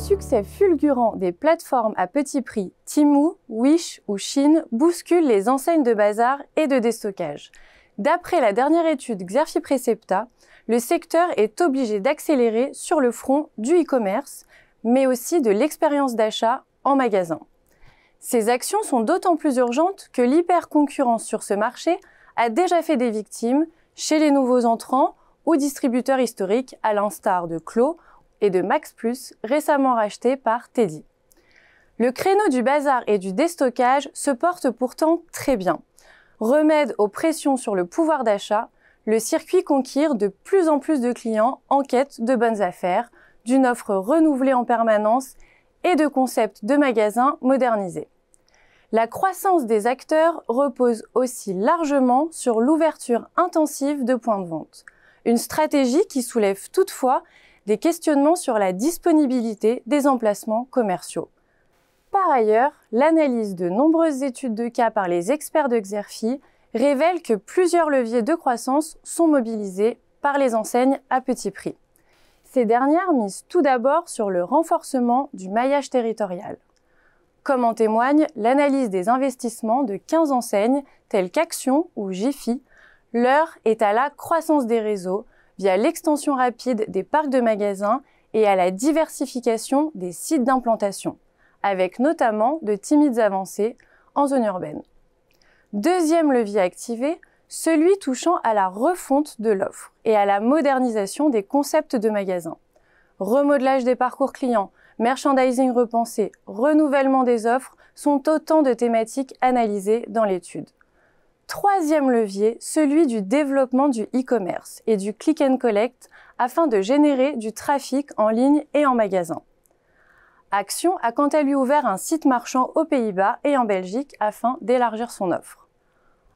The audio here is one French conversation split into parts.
succès fulgurant des plateformes à petit prix Temu, Wish ou Shein bouscule les enseignes de bazar et de déstockage. D'après la dernière étude Xerfi Precepta, le secteur est obligé d'accélérer sur le front du e-commerce, mais aussi de l'expérience d'achat en magasin. Ces actions sont d'autant plus urgentes que l'hyperconcurrence sur ce marché a déjà fait des victimes chez les nouveaux entrants ou distributeurs historiques à l'instar de Clos et de Max Plus, récemment rachetés par Teddy. Le créneau du bazar et du déstockage se porte pourtant très bien. Remède aux pressions sur le pouvoir d'achat, le circuit conquiert de plus en plus de clients en quête de bonnes affaires, d'une offre renouvelée en permanence et de concepts de magasins modernisés. La croissance des acteurs repose aussi largement sur l'ouverture intensive de points de vente. Une stratégie qui soulève toutefois des questionnements sur la disponibilité des emplacements commerciaux. Par ailleurs, l'analyse de nombreuses études de cas par les experts de Xerfi révèle que plusieurs leviers de croissance sont mobilisés par les enseignes à petit prix. Ces dernières misent tout d'abord sur le renforcement du maillage territorial. Comme en témoigne l'analyse des investissements de 15 enseignes telles qu'Action ou Jiffy, l'heure est à la croissance des réseaux via l'extension rapide des parcs de magasins et à la diversification des sites d'implantation, avec notamment de timides avancées en zone urbaine. Deuxième levier activé, celui touchant à la refonte de l'offre et à la modernisation des concepts de magasins. Remodelage des parcours clients, merchandising repensé, renouvellement des offres sont autant de thématiques analysées dans l'étude. Troisième levier, celui du développement du e-commerce et du click and collect afin de générer du trafic en ligne et en magasin. Action a quant à lui ouvert un site marchand aux Pays-Bas et en Belgique afin d'élargir son offre.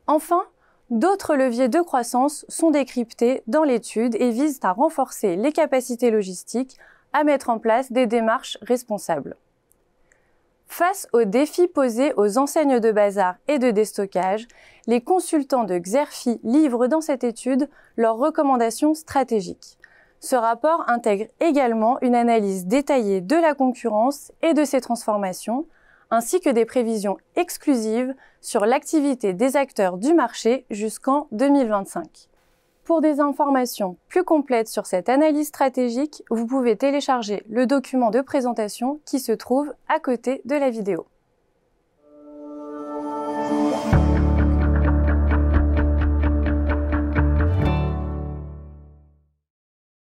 Enfin, d'autres leviers de croissance sont décryptés dans l'étude et visent à renforcer les capacités logistiques, à mettre en place des démarches responsables. Face aux défis posés aux enseignes de bazar et de déstockage, les consultants de Xerfi livrent dans cette étude leurs recommandations stratégiques. Ce rapport intègre également une analyse détaillée de la concurrence et de ses transformations, ainsi que des prévisions exclusives sur l'activité des acteurs du marché jusqu'en 2025. Pour des informations plus complètes sur cette analyse stratégique, vous pouvez télécharger le document de présentation qui se trouve à côté de la vidéo.